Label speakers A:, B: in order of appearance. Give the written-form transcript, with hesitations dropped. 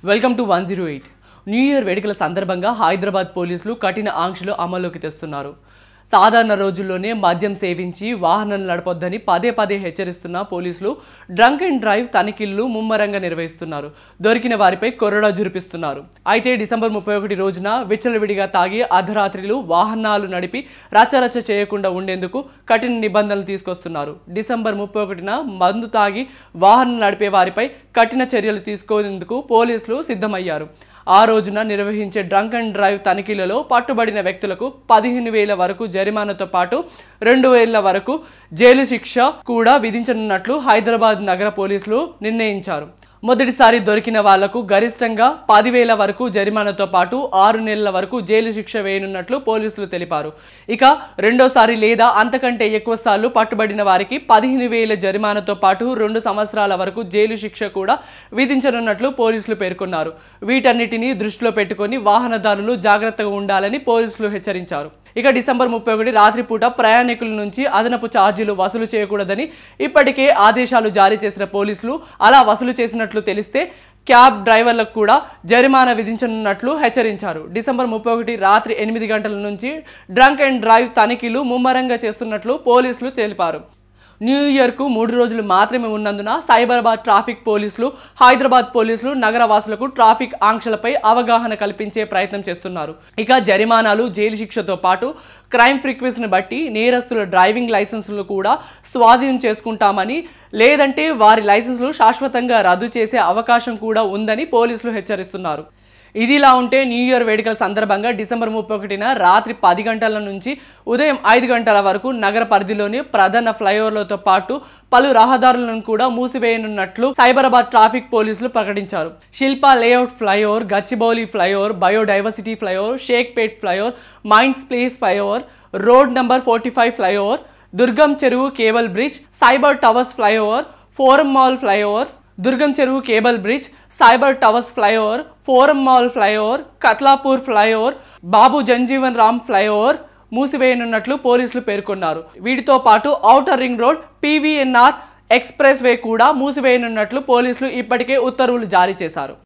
A: Welcome to 108. New year వేడుకల సందర్భంగా హైదరాబాద్ పోలీసులు కఠిన ఆంక్షలు అమల్లోకి తెస్తున్నారు. సాధారణ రోజుల్లోనే మద్యం సేవించి వాహనాలు నడపొద్దని పదే హెచ్చరిస్తున్న పోలీసులు డ్రంక్ అండ్ డ్రైవ్ తనిఖీలు ముమ్మరంగా నిర్వహిస్తున్నారు. దొరికిన వారిపై కొరడా జురిపిస్తున్నారు. అయితే డిసెంబర్ 31 రోజున విచ్చలవిడిగా తాగి అర్ధరాత్రిలు వాహనాలు నడిపి రచ్చరచ్చ చేయకుండా ఉండేందుకు కఠిన నిబంధనలు తీసుకొస్తున్నారు. డిసెంబర్ 31న మందు తాగి వాహనం నడిపే వారిపై కఠిన చర్యలు తీసుకునేందుకు పోలీసులు సిద్ధమయ్యారు. ఆ రోజున నిర్వహించే డ్రంక్ అండ్ డ్రైవ్ తనిఖీలలో పట్టుబడిన వ్యక్తులకు 15,000 వరకు జరిమానాతో పాటు 2,000 వరకు జైలు శిక్ష కూడా విధించనున్నట్లు హైదరాబాద్ నగర పోలీసులు నిర్ణయించారు. మొదటిసారి దొరికిన వాళ్లకు గరిష్టంగా 10,000 వరకు జరిమానాతో పాటు 6 నెలల వరకు జైలు శిక్ష వేయనున్నట్లు పోలీసులు తెలిపారు. ఇక రెండోసారి లేదా అంతకంటే ఎక్కువ సార్లు పట్టుబడిన వారికి 15,000 జరిమానాతో పాటు 2 సంవత్సరాల వరకు జైలు శిక్ష కూడా విధించనున్నట్లు పోలీసులు పేర్కొన్నారు. వీటన్నిటిని దృష్టిలో పెట్టుకొని వాహనదారులు జాగ్రత్తగా ఉండాలని పోలీసులు హెచ్చరించారు. ఇక డిసెంబర్ 31 రాత్రిపూట ప్రయాణికుల నుంచి అదనపు ఛార్జీలు వసూలు చేయకూడదని ఇప్పటికే ఆదేశాలు జారీ చేసిన పోలీసులు అలా వసూలు చేసినట్లు తెలిస్తే క్యాబ్ డ్రైవర్లకు కూడా జరిమానా విధించనున్నట్లు హెచ్చరించారు. డిసెంబర్ 31 రాత్రి 8 గంటల నుంచి డ్రంక్ అండ్ డ్రైవ్ తనిఖీలు ముమ్మరంగా చేస్తున్నట్లు పోలీసులు తెలిపారు. న్యూ ఇయర్కు 3 రోజులు మాత్రమే ఉన్నందున సైబరాబాద్ ట్రాఫిక్ పోలీసులు, హైదరాబాద్ పోలీసులు నగరవాసులకు ట్రాఫిక్ ఆంక్షలపై అవగాహన కల్పించే ప్రయత్నం చేస్తున్నారు. ఇక జరిమానాలు, జైలు శిక్షతో పాటు క్రైమ్ ఫ్రీక్వెన్సీని బట్టి నేరస్తుల డ్రైవింగ్ లైసెన్సులు కూడా స్వాధీనం చేసుకుంటామని, లేదంటే వారి లైసెన్సులు శాశ్వతంగా రద్దు చేసే అవకాశం కూడా ఉందని పోలీసులు హెచ్చరిస్తున్నారు. ఇదిలా ఉంటే న్యూ ఇయర్ వేడుకల సందర్భంగా డిసెంబర్ 31న రాత్రి 10 గంటల నుంచి ఉదయం 5 గంటల వరకు నగర పరిధిలోని ప్రధాన ఫ్లైఓవర్లతో పాటు పలు రహదారులను కూడా మూసివేయనున్నట్లు సైబరాబాద్ ట్రాఫిక్ పోలీసులు ప్రకటించారు. Shilpa layout flyover, Gachibowli flyover, biodiversity flyover, Shaikpet flyover, Mindspace flyover, road number 45 flyover, Durgam Cheruvu cable bridge, cyber towers flyover, forum mall flyover, Durgam Cheruvu cable bridge, cyber towers flyover, forum mall flyover, Kathlapur flyover, Babu Jagjivan Ram flyover మూసివేయనున్నట్లు పోలీసులు పేర్కొన్నారు. వీటితో పాటు outer ring road, PVNR expressway కూడా మూసివేయనున్నట్లు పోలీసులు ఇప్పటికే ఉత్తర్వులు జారీ చేశారు.